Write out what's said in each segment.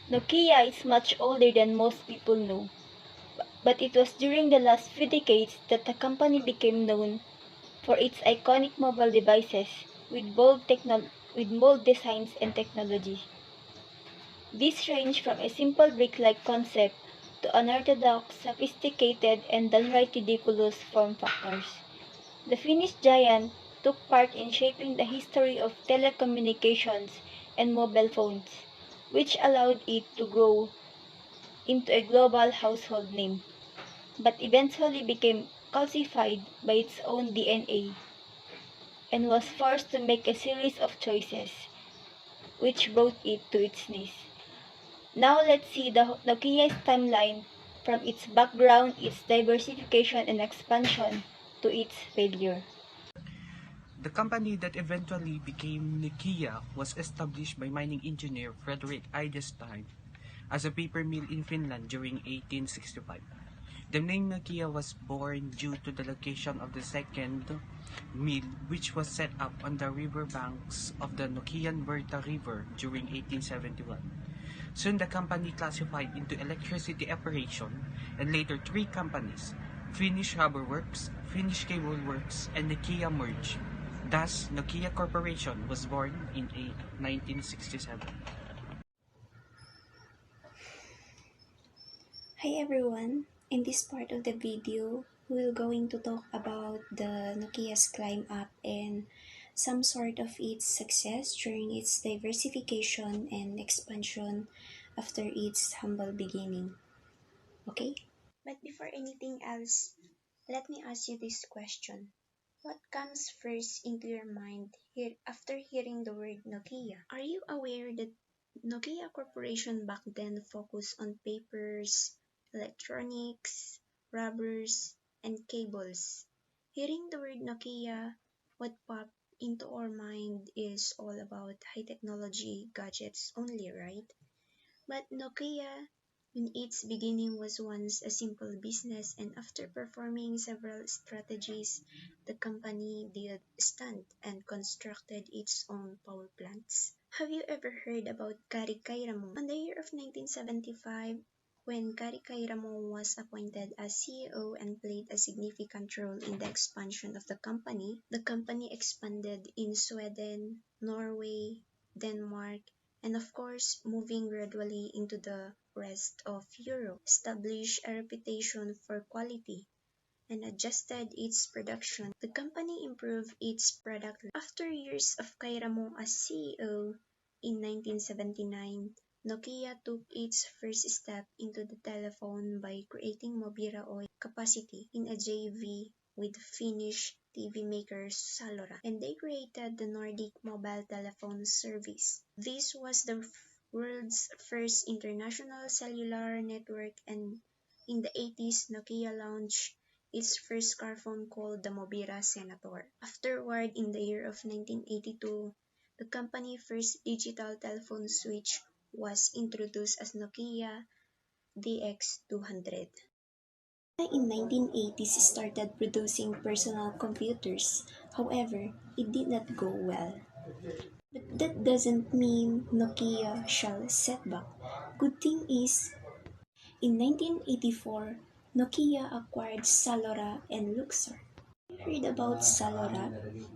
Nokia is much older than most people know, but it was during the last few decades that the company became known for its iconic mobile devices with bold designs and technology. These range from a simple brick-like concept to unorthodox, sophisticated, and downright ridiculous form factors. The Finnish giant took part in shaping the history of telecommunications and mobile phones, which allowed it to grow into a global household name, but eventually became calcified by its own DNA and was forced to make a series of choices, which brought it to its knees. Now let's see the Nokia's timeline from its background, its diversification and expansion to its failure. The company that eventually became Nokia was established by mining engineer Frederick Eidestein as a paper mill in Finland during 1865. The name Nokia was born due to the location of the second mill, which was set up on the riverbanks of the Nokian Virta River during 1871. Soon the company classified into electricity operation, and later three companies, Finnish Rubber Works, Finnish Cable Works, and Nokia merged. Thus, Nokia Corporation was born in 1967. Hi everyone, in this part of the video, we're going to talk about the Nokia's climb up and some sort of its success during its diversification and expansion after its humble beginning. Okay? But before anything else, let me ask you this question. What comes first into your mind after hearing the word Nokia? Are you aware that Nokia Corporation back then focused on papers, electronics, rubbers, and cables? Hearing the word Nokia, what popped into our mind is all about high technology gadgets only, right? But Nokia, in its beginning, was once a simple business, and after performing several strategies, the company did stand and constructed its own power plants. Have you ever heard about Kari Kairamo? On the year of 1975, when Kari Kairamo was appointed as CEO and played a significant role in the expansion of the company expanded in Sweden, Norway, Denmark, and of course, moving gradually into the rest of Europe, established a reputation for quality, and adjusted its production. The company improved its product. After years of Kairamo as CEO, in 1979, Nokia took its first step into the telephone by creating Mobira Oy capacity in a JV with Finnish TV maker Salora, and they created the Nordic mobile telephone service. This was the world's first international cellular network, and in the 80s, Nokia launched its first smartphone called the Mobira Senator. Afterward, in the year of 1982, the company's first digital telephone switch was introduced as Nokia DX200. In 1980s started producing personal computers. However, it did not go well. But that doesn't mean Nokia shall set back. Good thing is, in 1984, Nokia acquired Salora and Luxor. Heard about Salora?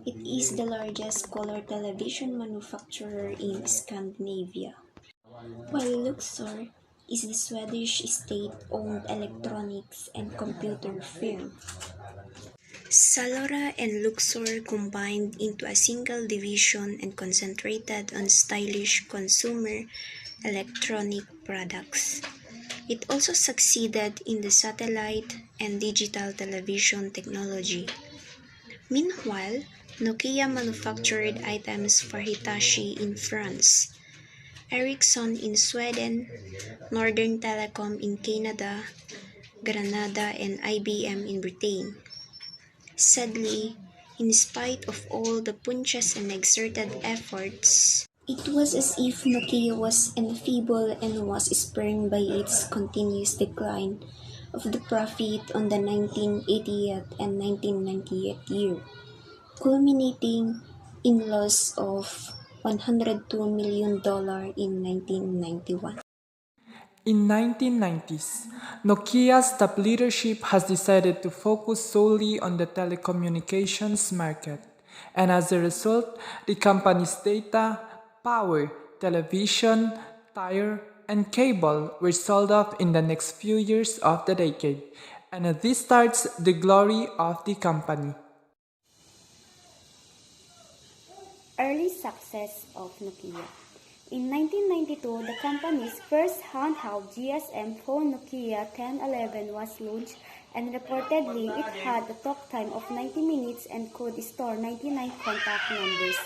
It is the largest color television manufacturer in Scandinavia, while Luxor is the Swedish state-owned electronics and computer firm. Salora and Luxor combined into a single division and concentrated on stylish consumer electronic products. It also succeeded in the satellite and digital television technology. Meanwhile, Nokia manufactured items for Hitachi in France, Ericsson in Sweden, Northern Telecom in Canada, Granada and IBM in Britain. Sadly, in spite of all the punches and exerted efforts, it was as if Nokia was enfeebled and was spurned by its continuous decline of the profit on the 1980th and 1998 year, culminating in loss of $102 million in 1991. In 1990s, Nokia's top leadership has decided to focus solely on the telecommunications market, and as a result, the company's data, power, television, tire, and cable were sold off in the next few years of the decade, and this starts the glory of the company. Early success of Nokia. In 1992, the company's first handheld GSM phone Nokia 1011 was launched, and reportedly it had a talk time of 90 minutes and could store 99 contact numbers.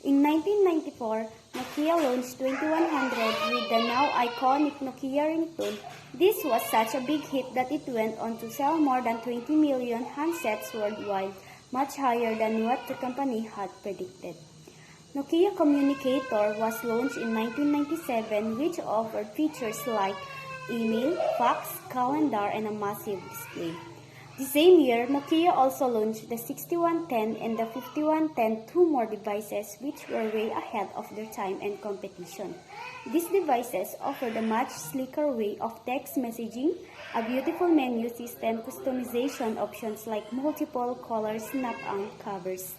In 1994, Nokia launched 2100 with the now iconic Nokia ringtone. This was such a big hit that it went on to sell more than 20 million handsets worldwide, much higher than what the company had predicted. Nokia Communicator was launched in 1997, which offered features like email, fax, calendar, and a massive display. The same year, Nokia also launched the 6110 and the 5110, two more devices which were way ahead of their time and competition. These devices offered a much sleeker way of text messaging, a beautiful menu system, customization options like multiple color snap-on covers.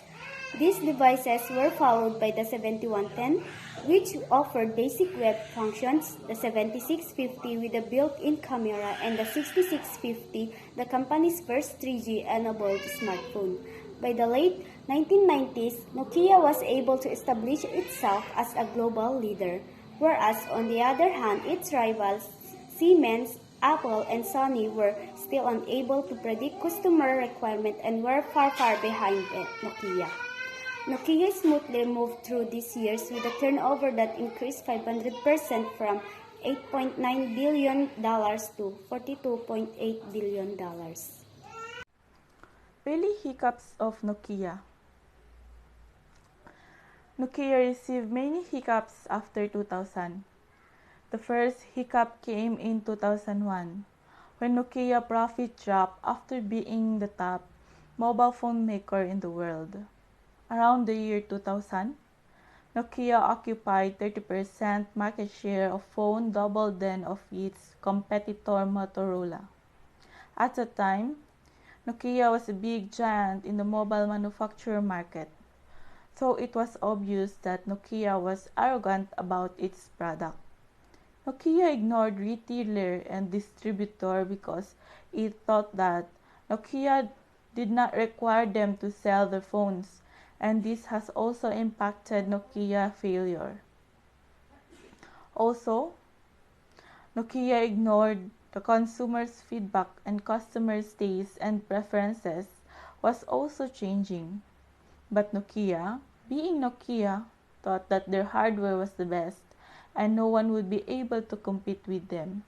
These devices were followed by the 7110, which offered basic web functions, the 7650 with a built-in camera, and the 6650, the company's first 3G-enabled smartphone. By the late 1990s, Nokia was able to establish itself as a global leader, whereas on the other hand, its rivals, Siemens, Apple, and Sony were still unable to predict customer requirements and were far behind Nokia. Nokia smoothly moved through these years with a turnover that increased 500% from $8.9 billion to $42.8 billion. Early hiccups of Nokia. Nokia received many hiccups after 2000. The first hiccup came in 2001, when Nokia profit dropped after being the top mobile phone maker in the world. Around the year 2000, Nokia occupied 30% market share of phone, double that of its competitor Motorola. At the time, Nokia was a big giant in the mobile manufacturer market, so it was obvious that Nokia was arrogant about its product. Nokia ignored retailer and distributor because it thought that Nokia did not require them to sell their phones, and this has also impacted Nokia failure. Also, Nokia ignored the consumer's feedback, and customers' tastes and preferences was also changing. But Nokia, being Nokia, thought that their hardware was the best and no one would be able to compete with them.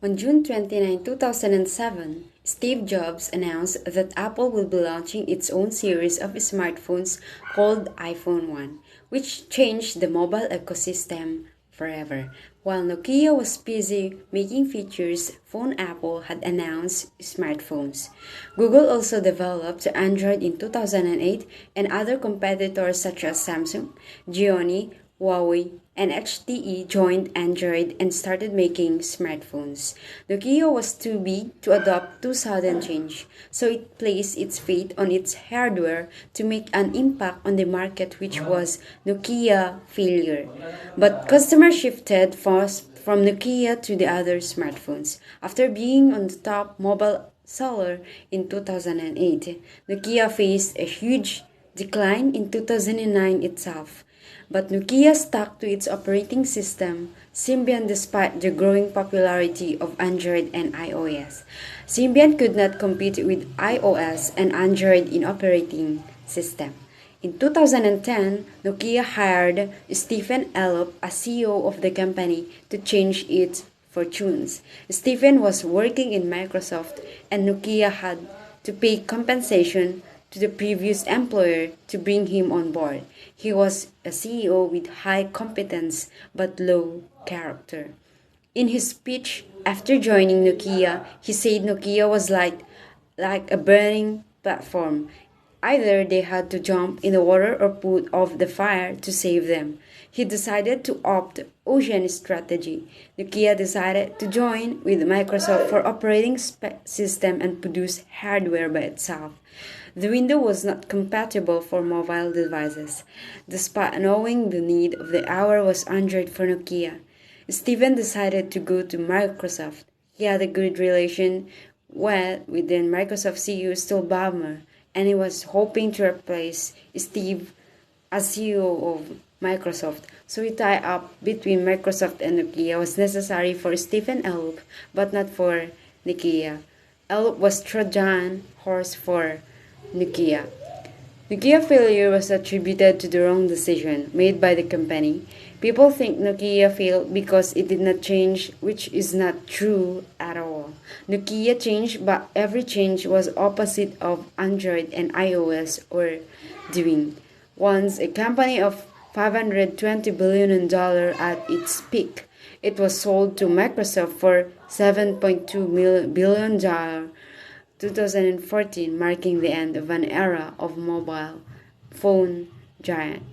On June 29, 2007, Steve Jobs announced that Apple will be launching its own series of smartphones called iPhone 1, which changed the mobile ecosystem forever. While Nokia was busy making features, Phone Apple had announced smartphones. Google also developed Android in 2008, and other competitors such as Samsung, Xiaomi, Huawei, and HTE joined Android and started making smartphones. Nokia was too big to adopt too sudden change, so it placed its faith on its hardware to make an impact on the market, which was Nokia failure. But customers shifted fast from Nokia to the other smartphones. After being on the top mobile seller in 2008, Nokia faced a huge decline in 2009 itself. But Nokia stuck to its operating system, Symbian, despite the growing popularity of Android and iOS. Symbian could not compete with iOS and Android in operating system. In 2010, Nokia hired Stephen Elop as CEO of the company to change its fortunes. Stephen was working in Microsoft, and Nokia had to pay compensation to the previous employer to bring him on board. He was a CEO with high competence but low character. In his speech after joining Nokia, he said Nokia was like a burning platform. Either they had to jump in the water or put off the fire to save them. He decided to opt ocean strategy. Nokia decided to join with Microsoft for operating system and produce hardware by itself. The window was not compatible for mobile devices. Despite knowing the need of the hour was Android for Nokia, Steven decided to go to Microsoft. He had a good relation with then Microsoft CEO Steve Ballmer, and he was hoping to replace Steve as CEO of Microsoft. So a tie-up between Microsoft and Nokia was necessary for Stephen Elop, but not for Nokia. Elop was Trojan horse for Nokia. Nokia failure was attributed to the wrong decision made by the company. People think Nokia failed because it did not change, which is not true at all. Nokia changed, but every change was opposite of Android and iOS were doing. Once a company of $520 billion at its peak, it was sold to Microsoft for $7.2 billion 2014, marking the end of an era of mobile phone giant.